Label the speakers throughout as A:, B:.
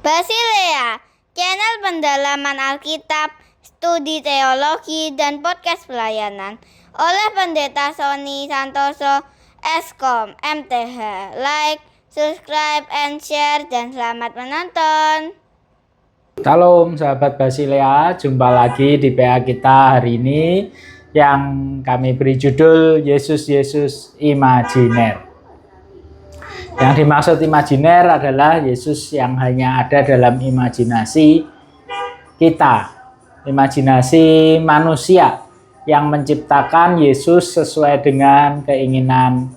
A: Basilea, channel pendalaman Alkitab, studi teologi, dan podcast pelayanan oleh Pendeta Sony Santoso, Eskom, MTH. Like, subscribe, and share, dan selamat menonton.
B: Shalom sahabat Basilea, jumpa lagi di PA kita hari ini yang kami beri judul Yesus Imajiner. Yang dimaksud imajiner adalah Yesus yang hanya ada dalam imajinasi kita, imajinasi manusia yang menciptakan Yesus sesuai dengan keinginan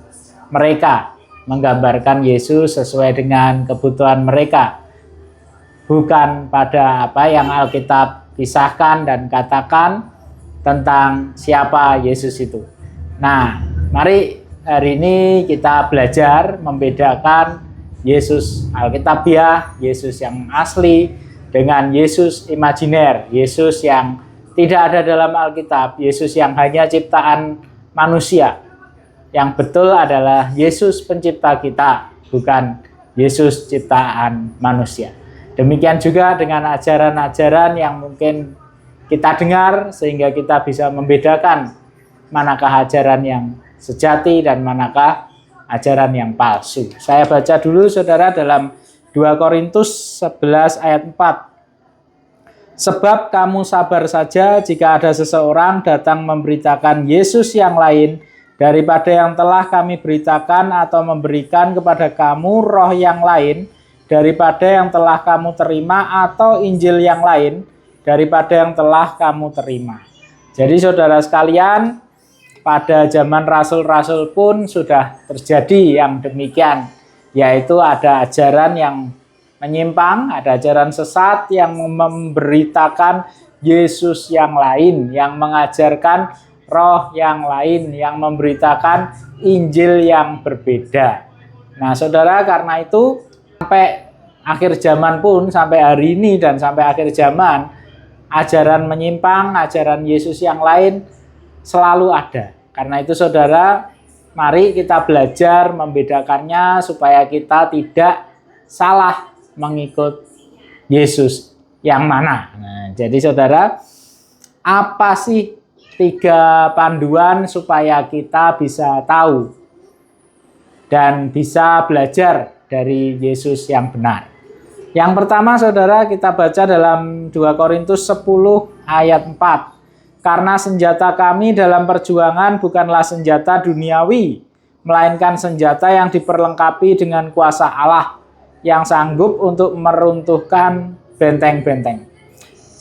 B: mereka, menggambarkan Yesus sesuai dengan kebutuhan mereka, bukan pada apa yang Alkitab kisahkan dan katakan tentang siapa Yesus itu. Nah, mari hari ini kita belajar membedakan Yesus Alkitabiah, Yesus yang asli, dengan Yesus imajiner, Yesus yang tidak ada dalam Alkitab, Yesus yang hanya ciptaan manusia. Yang betul adalah Yesus pencipta kita, bukan Yesus ciptaan manusia. Demikian juga dengan ajaran-ajaran yang mungkin kita dengar sehingga kita bisa membedakan manakah ajaran yang sejati dan manakah ajaran yang palsu. Saya baca dulu saudara dalam 2 Korintus 11 ayat 4. Sebab kamu sabar saja jika ada seseorang datang memberitakan Yesus yang lain daripada yang telah kami beritakan, atau memberikan kepada kamu roh yang lain daripada yang telah kamu terima, atau Injil yang lain daripada yang telah kamu terima. Jadi saudara sekalian, pada zaman rasul-rasul pun sudah terjadi yang demikian, yaitu ada ajaran yang menyimpang, ada ajaran sesat yang memberitakan Yesus yang lain, yang mengajarkan roh yang lain, yang memberitakan Injil yang berbeda. Nah saudara, karena itu sampai akhir zaman pun, sampai hari ini dan sampai akhir zaman, ajaran menyimpang, ajaran Yesus yang lain selalu ada. Karena itu saudara, mari kita belajar membedakannya supaya kita tidak salah mengikut Yesus yang mana. Nah, jadi saudara, apa sih 3 panduan supaya kita bisa tahu dan bisa belajar dari Yesus yang benar? Yang pertama saudara, kita baca dalam 2 Korintus 10 ayat 4. Karena senjata kami dalam perjuangan bukanlah senjata duniawi, melainkan senjata yang diperlengkapi dengan kuasa Allah, yang sanggup untuk meruntuhkan benteng-benteng.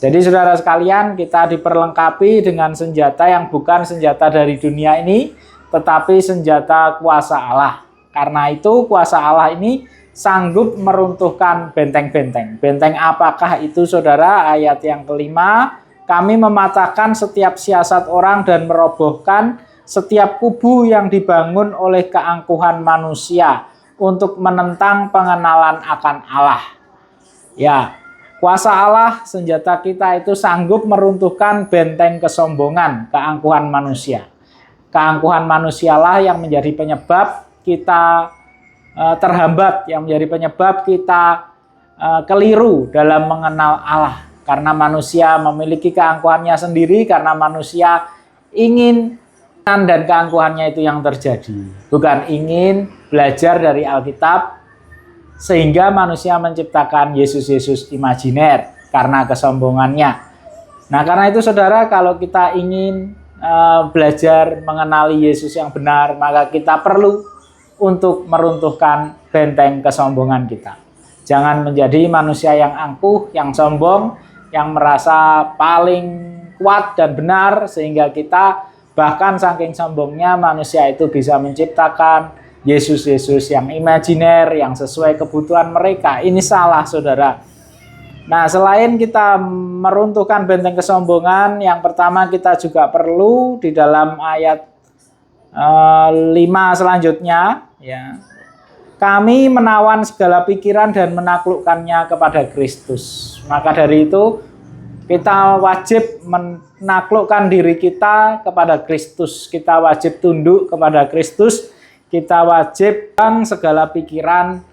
B: Jadi saudara sekalian, kita diperlengkapi dengan senjata yang bukan senjata dari dunia ini, tetapi senjata kuasa Allah. Karena itu kuasa Allah ini sanggup meruntuhkan benteng-benteng. Benteng apakah itu saudara? Ayat yang kelima, kami mematahkan setiap siasat orang dan merobohkan setiap kubu yang dibangun oleh keangkuhan manusia untuk menentang pengenalan akan Allah. Ya, kuasa Allah, senjata kita itu sanggup meruntuhkan benteng kesombongan, keangkuhan manusia. Keangkuhan manusialah yang menjadi penyebab kita terhambat, yang menjadi penyebab kita keliru dalam mengenal Allah. Karena manusia memiliki keangkuhannya sendiri, karena manusia ingin dan keangkuhannya itu yang terjadi. Bukan ingin belajar dari Alkitab, sehingga manusia menciptakan Yesus imajiner karena kesombongannya. Nah karena itu saudara, kalau kita ingin belajar mengenali Yesus yang benar, maka kita perlu untuk meruntuhkan benteng kesombongan kita. Jangan menjadi manusia yang angkuh, yang sombong, yang merasa paling kuat dan benar, sehingga kita bahkan saking sombongnya manusia itu bisa menciptakan Yesus yang imajiner, yang sesuai kebutuhan mereka. Ini salah saudara. Nah selain kita meruntuhkan benteng kesombongan, yang pertama kita juga perlu di dalam ayat 5 selanjutnya, ya, kami menawan segala pikiran dan menaklukkannya kepada Kristus. Maka dari itu kita wajib menaklukkan diri kita kepada Kristus. Kita wajib tunduk kepada Kristus. Kita wajib buang segala pikiran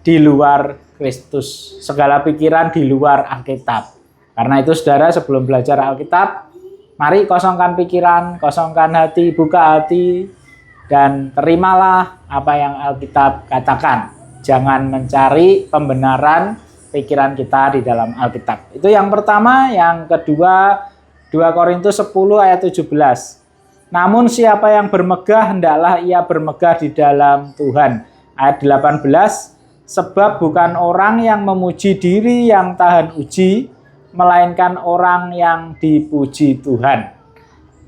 B: di luar Kristus, segala pikiran di luar Alkitab. Karena itu saudara, sebelum belajar Alkitab, mari kosongkan pikiran, kosongkan hati, buka hati, dan terimalah apa yang Alkitab katakan. Jangan mencari pembenaran pikiran kita di dalam Alkitab. Itu yang pertama. Yang kedua, 2 Korintus 10 ayat 17. Namun siapa yang bermegah, hendaklah ia bermegah di dalam Tuhan. Ayat 18. Sebab bukan orang yang memuji diri yang tahan uji, melainkan orang yang dipuji Tuhan.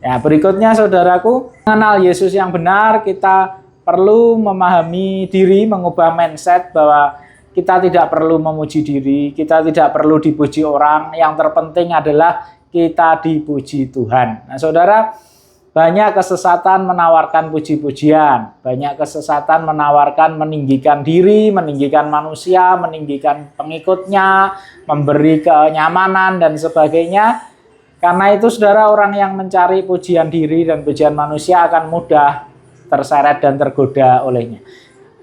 B: Ya, berikutnya saudaraku, mengenal Yesus yang benar, kita perlu memahami diri, mengubah mindset bahwa kita tidak perlu memuji diri, kita tidak perlu dipuji orang, yang terpenting adalah kita dipuji Tuhan. Nah saudara, banyak kesesatan menawarkan puji-pujian, banyak kesesatan menawarkan meninggikan diri, meninggikan manusia, meninggikan pengikutnya, memberi kenyamanan dan sebagainya. Karena itu saudara, orang yang mencari pujian diri dan pujian manusia akan mudah terseret dan tergoda olehnya.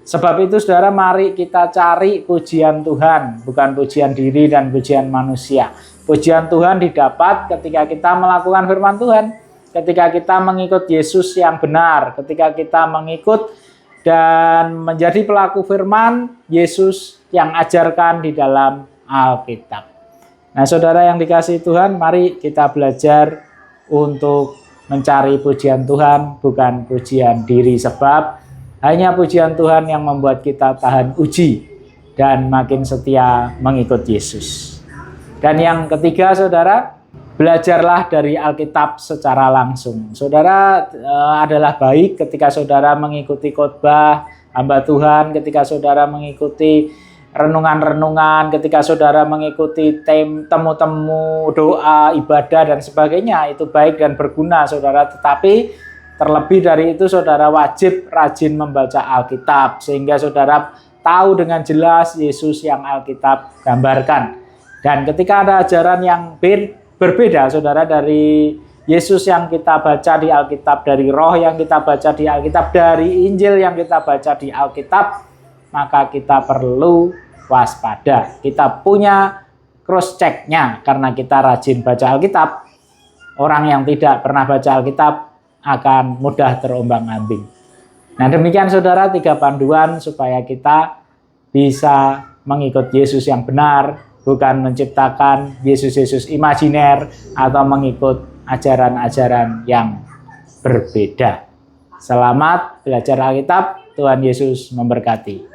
B: Sebab itu saudara, mari kita cari pujian Tuhan, bukan pujian diri dan pujian manusia. Pujian Tuhan didapat ketika kita melakukan firman Tuhan, ketika kita mengikut Yesus yang benar, ketika kita mengikut dan menjadi pelaku firman Yesus yang ajarkan di dalam Alkitab. Nah saudara yang dikasihi Tuhan, mari kita belajar untuk mencari pujian Tuhan, bukan pujian diri. Sebab hanya pujian Tuhan yang membuat kita tahan uji dan makin setia mengikut Yesus. Dan yang ketiga saudara, belajarlah dari Alkitab secara langsung. Saudara, adalah baik ketika saudara mengikuti khotbah hamba Tuhan, ketika saudara mengikuti renungan-renungan, ketika saudara mengikuti temu-temu, doa, ibadah dan sebagainya. Itu baik dan berguna saudara. Tetapi terlebih dari itu saudara wajib rajin membaca Alkitab, sehingga saudara tahu dengan jelas Yesus yang Alkitab gambarkan. Dan ketika ada ajaran yang berbeda saudara dari Yesus yang kita baca di Alkitab, dari roh yang kita baca di Alkitab, dari Injil yang kita baca di Alkitab, maka kita perlu waspada. Kita punya cross check-nya karena kita rajin baca Alkitab. Orang yang tidak pernah baca Alkitab akan mudah terombang-ambing. Nah demikian saudara, 3 panduan supaya kita bisa mengikut Yesus yang benar, bukan menciptakan Yesus-Yesus imajiner atau mengikut ajaran-ajaran yang berbeda. Selamat belajar Alkitab, Tuhan Yesus memberkati.